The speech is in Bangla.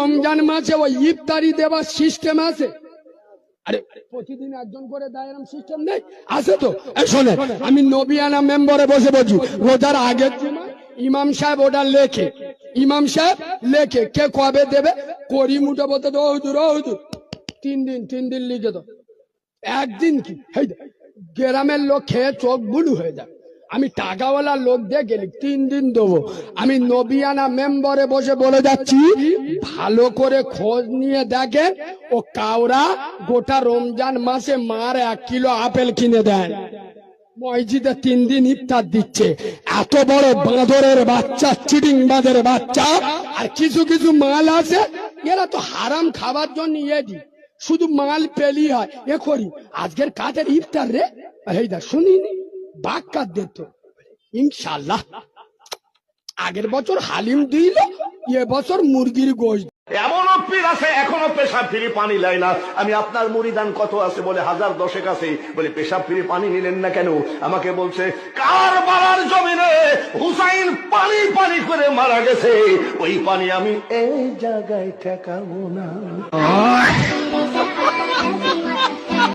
রমজান মাসে ওই ইফতারি দেওয়ার সিস্টেম আছে? আরে প্রতিদিন একজন করে দেয় এরকম সিস্টেম নেই? আছে তো। শোনে, আমি নবিয়ানা মেম্বারে বসে বলছি, রোজার আগের ইমাম সাহেব ওটা লেখে, ইমাম সাহেব লেখে কে কবে দেবে, করি মুঠো বলতে তো হুজুর 3 দিন লিখে তো। একদিন কি গ্রামের লোক খেয়ে চোখ বুলু হয়ে যায়। আমি টাকাওয়ালা লোক দিয়ে গেলি 3 দিন দেবো। আমি নবিয়ানা মেম্বারে বসে বলে যাচ্ছি, ভালো করে খোঁজ নিয়ে দেখে ও কাউরা গোটা রমজান মাসে মার 1 কিলো আপেল কিনে দেয়, মসজিদে 3 দিন ইফতার দিচ্ছে। এত বড় বাঁদরের বাচ্চা, চিটিং বাঁদরের বাচ্চা। আর কিছু কিছু মাল আছে, এরা তো হারাম খাবার জন্য ইয়েদি, শুধু মাল পেলি হয় এ করি। আজকের কাজের ইফতার রে, এই দা শুনিনি বাক কাজ দিত ইনশাল্লাহ। আগের বছর হালিম দিল, এ বছর মুরগির গোশত। এমন পীর আছে এখনো পেশাব ফিরি পানি লাই না। আমি আপনার মুরিদান কত আছে বলে 1000 আছে, বলে পেশাব ফিরি পানি নিলেন না কেন? আমাকে বলছে কারবালার জমিনে হুসাইন পানি পানি করে মারা গেছে, ওই পানি আমি এই জায়গায় ঠেকাবো না।